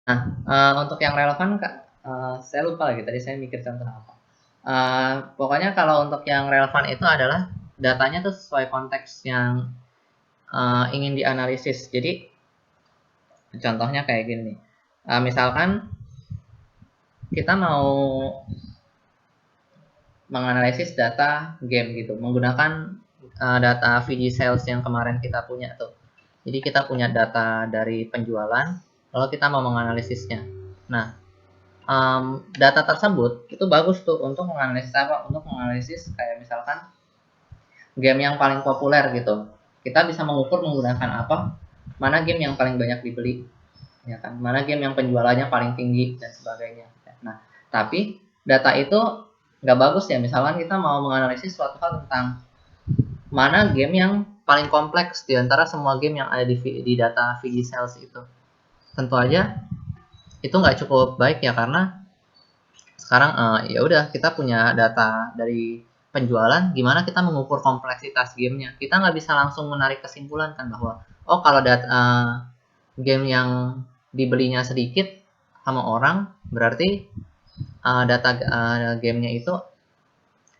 Nah, untuk yang relevan Kak, saya lupa lagi tadi saya mikir contoh apa. Pokoknya kalau untuk yang relevan itu adalah datanya tuh sesuai konteks yang ingin dianalisis. Jadi contohnya kayak gini nih. Misalkan kita mau menganalisis data game gitu menggunakan data VG sales yang kemarin kita punya tuh. Jadi kita punya data dari penjualan, lalu kita mau menganalisisnya. Nah, data tersebut itu bagus tuh untuk menganalisis apa? Untuk menganalisis kayak misalkan game yang paling populer gitu. Kita bisa mengukur menggunakan apa? Mana game yang paling banyak dibeli, ya kan? Mana game yang penjualannya paling tinggi dan sebagainya. Nah, tapi data itu nggak bagus ya. Misalkan kita mau menganalisis suatu hal tentang mana game yang paling kompleks di antara semua game yang ada di data VG sales itu. Tentu aja itu nggak cukup baik ya karena sekarang ya udah kita punya data dari penjualan, gimana kita mengukur kompleksitas gamenya. Kita nggak bisa langsung menarik kesimpulan kan bahwa oh kalau data game yang dibelinya sedikit sama orang berarti data gamenya itu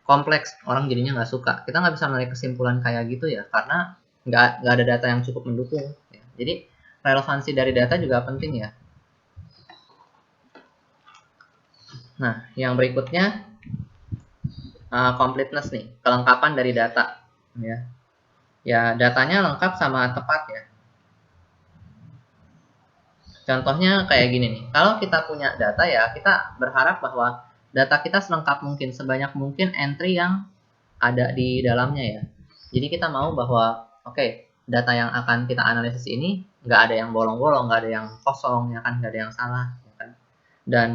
kompleks, orang jadinya nggak suka. Kita nggak bisa menarik kesimpulan kayak gitu ya karena nggak ada data yang cukup mendukung ya. Jadi relevansi dari data juga penting ya. Nah, yang berikutnya completeness nih, kelengkapan dari data ya. Ya, datanya lengkap sama tepat ya. Contohnya kayak gini nih, kalau kita punya data ya, kita berharap bahwa data kita selengkap mungkin, sebanyak mungkin entry yang ada di dalamnya ya. Jadi kita mau bahwa, oke, data yang akan kita analisis ini nggak ada yang bolong-bolong, nggak ada yang kosong, ya kan, nggak ada yang salah, ya kan. Dan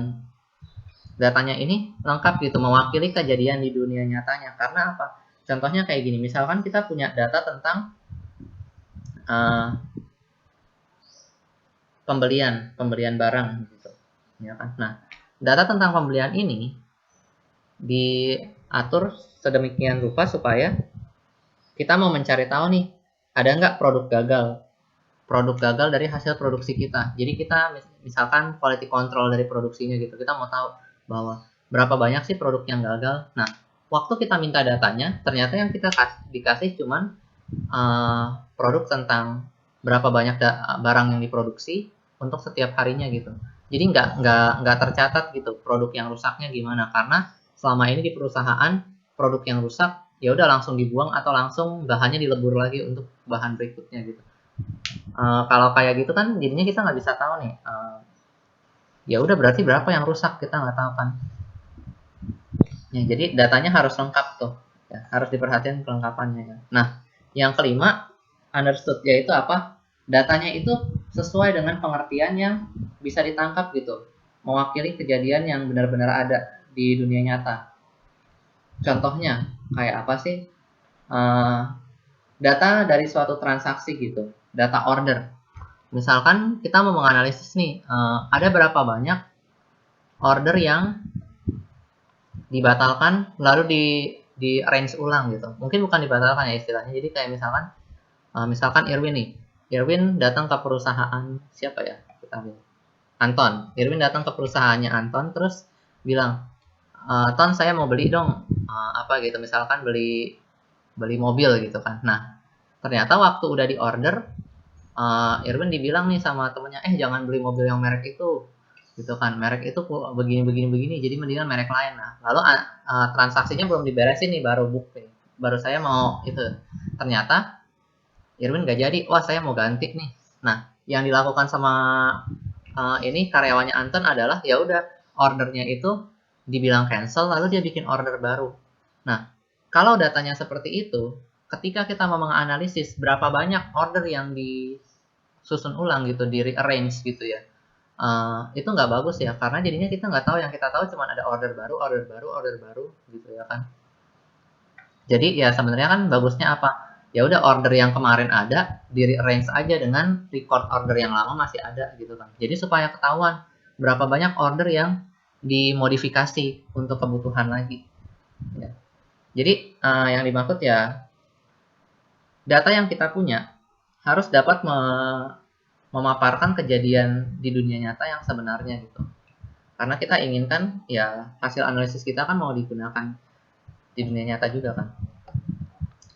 datanya ini lengkap gitu, mewakili kejadian di dunia nyatanya. Karena apa? Contohnya kayak gini, misalkan kita punya data tentang uh, pembelian barang gitu, ya kan. Nah, data tentang pembelian ini diatur sedemikian rupa supaya kita mau mencari tahu nih, ada nggak produk gagal dari hasil produksi kita. Jadi kita misalkan quality control dari produksinya gitu, kita mau tahu bahwa berapa banyak sih produk yang gagal. Nah, waktu kita minta datanya, ternyata yang kita dikasih cuman produk tentang berapa banyak barang yang diproduksi untuk setiap harinya gitu. Jadi nggak tercatat gitu produk yang rusaknya gimana, karena selama ini di perusahaan produk yang rusak ya udah langsung dibuang atau langsung bahannya dilebur lagi untuk bahan berikutnya gitu. Kalau kayak gitu kan jadinya kita nggak bisa tahu nih. Ya udah berarti berapa yang rusak kita nggak tahu kan. Ya, jadi datanya harus lengkap tuh. Ya, harus diperhatikan kelengkapannya ya. Nah, yang kelima understood yaitu apa? Datanya itu sesuai dengan pengertian yang bisa ditangkap gitu. Mewakili kejadian yang benar-benar ada di dunia nyata. Contohnya kayak apa sih? Data dari suatu transaksi gitu. Data order. Misalkan kita mau menganalisis nih, ada berapa banyak order yang dibatalkan lalu di arrange ulang gitu. Mungkin bukan dibatalkan ya istilahnya. Jadi kayak misalkan Irwin nih. Irwin datang ke perusahaan siapa ya? Kita lihat. Anton. Irwin datang ke perusahaannya Anton terus bilang, "Ton, saya mau beli dong apa gitu, misalkan beli beli mobil gitu kan." Nah, ternyata waktu udah di order, Irwin dibilang nih sama temennya, jangan beli mobil yang merek itu gitu kan, merek itu begini begini begini, jadi mendingan merek lain. Nah, lalu transaksinya belum diberesin nih, baru booking, baru saya mau itu, ternyata Irwin gak jadi, wah saya mau ganti nih. Nah, yang dilakukan sama ini karyawannya Anton adalah ya udah ordernya itu dibilang cancel, lalu dia bikin order baru. Nah, kalau datanya seperti itu, ketika kita mau menganalisis berapa banyak order yang disusun ulang gitu, di rearrange gitu ya, itu nggak bagus ya, karena jadinya kita nggak tahu, yang kita tahu cuma ada order baru, order baru, order baru gitu ya kan. Jadi ya sebenarnya kan bagusnya apa? Ya udah order yang kemarin ada di rearrange aja dengan record order yang lama masih ada gitu kan. Jadi supaya ketahuan berapa banyak order yang dimodifikasi untuk kebutuhan lagi. Ya. Jadi yang dimaksud ya data yang kita punya harus dapat memaparkan kejadian di dunia nyata yang sebenarnya gitu. Karena kita inginkan ya hasil analisis kita kan mau digunakan di dunia nyata juga kan.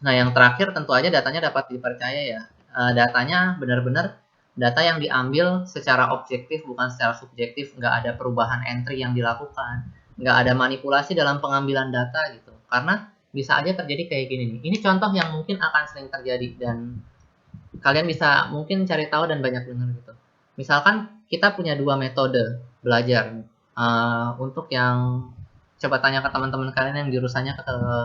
Nah, yang terakhir tentu aja datanya dapat dipercaya ya. Datanya benar-benar data yang diambil secara objektif bukan secara subjektif, nggak ada perubahan entry yang dilakukan, nggak ada manipulasi dalam pengambilan data gitu. Karena bisa aja terjadi kayak gini nih. Ini contoh yang mungkin akan sering terjadi dan kalian bisa mungkin cari tahu dan banyak dengar gitu. Misalkan kita punya dua metode belajar untuk yang coba tanya ke teman-teman kalian yang jurusannya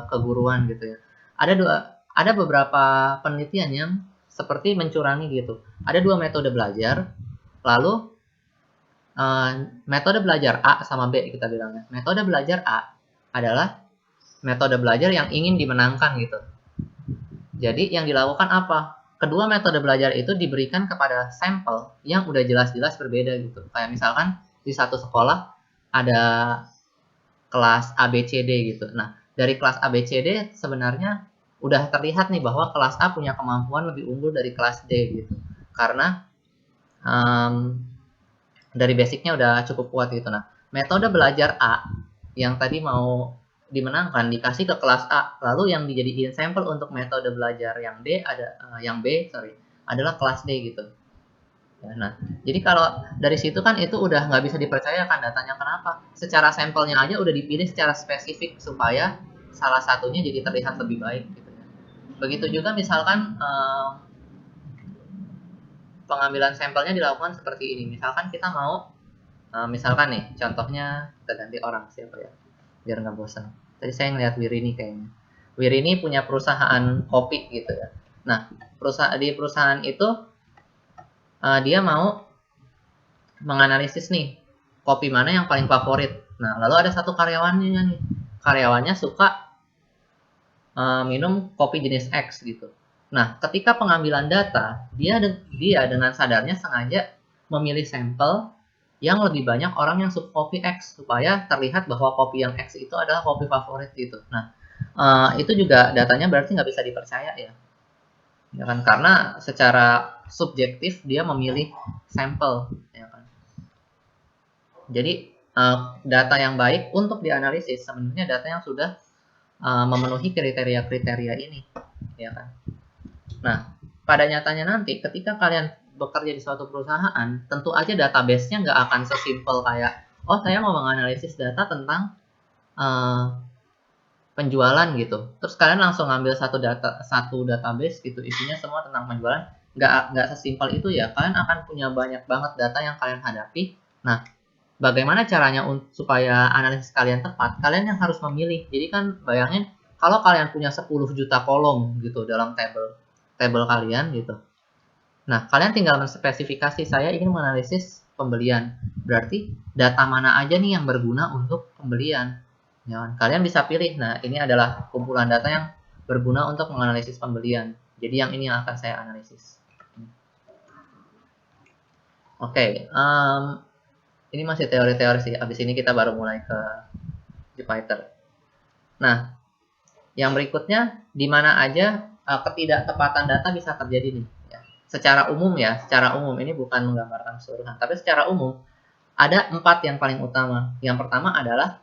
keguruan gitu ya. Ada beberapa penelitian yang seperti mencurangi gitu. Ada dua metode belajar, lalu metode belajar A sama B kita bilangnya. Metode belajar A adalah metode belajar yang ingin dimenangkan gitu. Jadi yang dilakukan apa? Kedua metode belajar itu diberikan kepada sampel yang udah jelas-jelas berbeda gitu. Kayak misalkan di satu sekolah ada kelas ABCD gitu. Nah, dari kelas ABCD sebenarnya udah terlihat nih bahwa kelas A punya kemampuan lebih unggul dari kelas D gitu. Karena dari basicnya udah cukup kuat gitu. Nah, metode belajar A yang tadi mau dimenangkan dikasih ke kelas A, lalu yang dijadiin sampel untuk metode belajar yang yang B adalah kelas D gitu. Nah, jadi kalau dari situ kan itu udah nggak bisa dipercayakan datanya. Kenapa? Secara sampelnya aja udah dipilih secara spesifik supaya salah satunya jadi terlihat lebih baik gitu ya. Begitu juga misalkan pengambilan sampelnya dilakukan seperti ini. Misalkan kita mau misalkan nih contohnya kita ganti orang siapa ya biar nggak bosan. Tadi saya ngeliat Wirini kayaknya. Wirini punya perusahaan kopi gitu ya. Nah, di perusahaan itu dia mau menganalisis nih kopi mana yang paling favorit. Nah, lalu ada satu karyawannya nih. Karyawannya suka minum kopi jenis X gitu. Nah, ketika pengambilan data, dia dengan sadarnya sengaja memilih sampel yang lebih banyak orang yang suka kopi X supaya terlihat bahwa kopi yang X itu adalah kopi favorit gitu. Nah, itu juga datanya berarti nggak bisa dipercaya ya, ya kan? Karena secara subjektif dia memilih sampel, ya kan? Jadi data yang baik untuk dianalisis sebenarnya data yang sudah memenuhi kriteria-kriteria ini, ya kan? Nah, pada nyatanya nanti ketika kalian bekerja di suatu perusahaan, tentu aja database-nya nggak akan sesimpel kayak, oh saya mau menganalisis data tentang penjualan gitu. Terus kalian langsung ngambil satu database gitu, isinya semua tentang penjualan. Nggak sesimpel itu ya. Kalian akan punya banyak banget data yang kalian hadapi. Nah, bagaimana caranya supaya analisis kalian tepat? Kalian yang harus memilih. Jadi kan bayangin kalau kalian punya 10 juta kolom gitu dalam table kalian gitu. Nah, kalian tinggal menspesifikasi saya ingin menganalisis pembelian. Berarti data mana aja nih yang berguna untuk pembelian. Ya kan? Kalian bisa pilih. Nah, ini adalah kumpulan data yang berguna untuk menganalisis pembelian. Jadi yang ini yang akan saya analisis. Oke, ini masih teori-teori sih. Abis ini kita baru mulai ke Jupyter. Nah, yang berikutnya di mana aja ketidaktepatan data bisa terjadi nih. Ya. Secara umum ini bukan menggambarkan keseluruhan, tapi secara umum ada 4 yang paling utama. Yang pertama adalah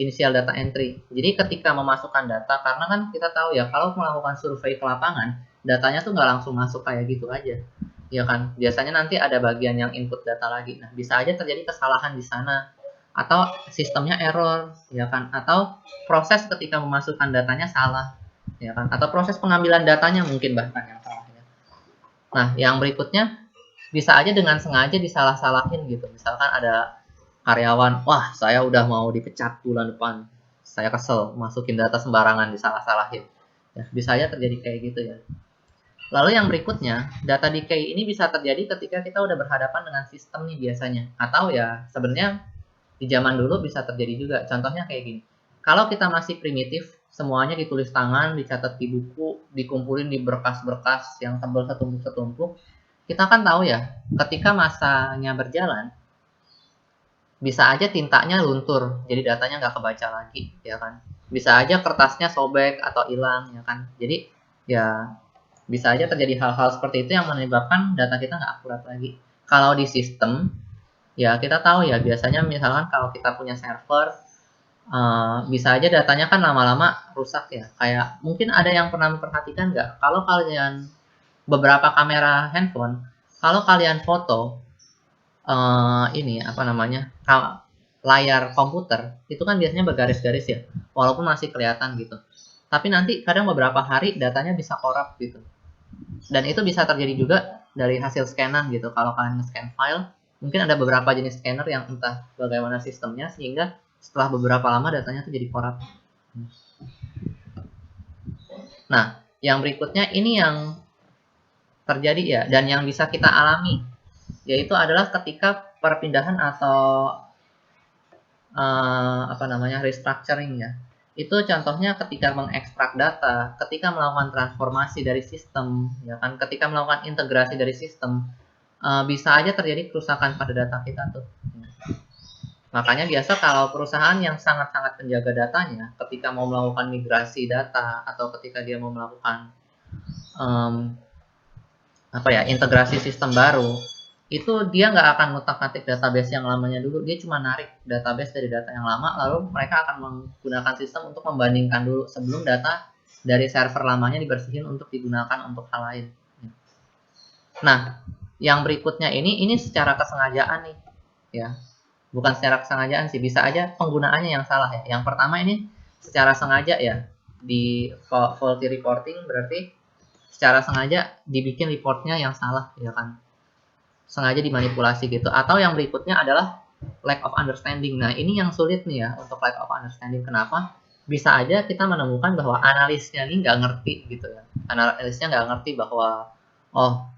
initial data entry. Jadi ketika memasukkan data, karena kan kita tahu ya kalau melakukan survei ke lapangan, datanya tuh nggak langsung masuk kayak gitu aja, ya kan? Biasanya nanti ada bagian yang input data lagi. Nah, bisa aja terjadi kesalahan di sana, atau sistemnya error, ya kan? Atau proses ketika memasukkan datanya salah, ya kan? Atau proses pengambilan datanya mungkin bahkan yang salah. Ya. Nah, yang berikutnya bisa aja dengan sengaja disalah-salahin gitu. Misalkan ada karyawan, wah saya udah mau dipecat bulan depan, saya kesel masukin data sembarangan disalah-salahin, ya bisa aja terjadi kayak gitu ya. Lalu yang berikutnya, data decay ini bisa terjadi ketika kita udah berhadapan dengan sistem nih biasanya, atau ya sebenarnya di zaman dulu bisa terjadi juga. Contohnya kayak gini, kalau kita masih primitif, semuanya ditulis tangan, dicatat di buku, dikumpulin di berkas-berkas yang tebal setumpuk-setumpuk, kita kan tahu ya, ketika masanya berjalan, bisa aja tintanya luntur, jadi datanya nggak kebaca lagi, ya kan? Bisa aja kertasnya sobek atau hilang, ya kan? Jadi ya Bisa aja terjadi hal-hal seperti itu yang menyebabkan data kita nggak akurat lagi. Kalau di sistem, ya kita tahu ya biasanya misalkan kalau kita punya server, bisa aja datanya kan lama-lama rusak ya. Kayak mungkin ada yang pernah memperhatikan nggak? Kalau kalian beberapa kamera handphone, kalau kalian foto ini apa namanya layar komputer itu kan biasanya bergaris-garis ya, walaupun masih kelihatan gitu. Tapi nanti kadang beberapa hari datanya bisa korup gitu. Dan itu bisa terjadi juga dari hasil scanan gitu. Kalau kalian nge-scan file, mungkin ada beberapa jenis scanner yang entah bagaimana sistemnya sehingga setelah beberapa lama datanya tuh jadi korup. Nah, yang berikutnya ini yang terjadi ya dan yang bisa kita alami, yaitu adalah ketika perpindahan atau apa namanya restructuring ya. Itu contohnya ketika mengekstrak data, ketika melakukan transformasi dari sistem, ya kan, ketika melakukan integrasi dari sistem, bisa aja terjadi kerusakan pada data kita tuh. Makanya biasa kalau perusahaan yang sangat-sangat menjaga datanya, ketika mau melakukan migrasi data atau ketika dia mau melakukan apa ya integrasi sistem baru, itu dia nggak akan ngutak-ngatik database yang lamanya dulu, dia cuma narik database dari data yang lama, lalu mereka akan menggunakan sistem untuk membandingkan dulu sebelum data dari server lamanya dibersihin untuk digunakan untuk hal lain. Nah, yang berikutnya ini secara kesengajaan nih, ya. Bukan secara kesengajaan sih, bisa aja penggunaannya yang salah ya. Yang pertama ini secara sengaja ya, di faulty reporting berarti secara sengaja dibikin reportnya yang salah, ya kan. Sengaja dimanipulasi gitu. Atau yang berikutnya adalah lack of understanding. Nah, ini yang sulit nih ya untuk lack of understanding. Kenapa? Bisa aja kita menemukan bahwa analisnya ini nggak ngerti gitu ya. Analisnya nggak ngerti bahwa, oh,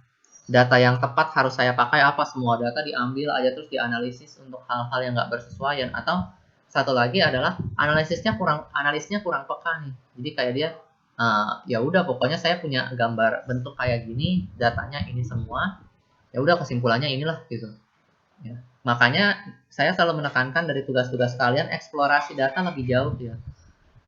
data yang tepat harus saya pakai apa, semua data diambil aja terus dianalisis untuk hal-hal yang nggak bersesuaian. Atau satu lagi adalah analisnya kurang peka nih. Jadi kayak dia, ya udah pokoknya saya punya gambar bentuk kayak gini, datanya ini semua, ya udah kesimpulannya inilah gitu ya. Makanya saya selalu menekankan dari tugas-tugas kalian eksplorasi data lebih jauh ya.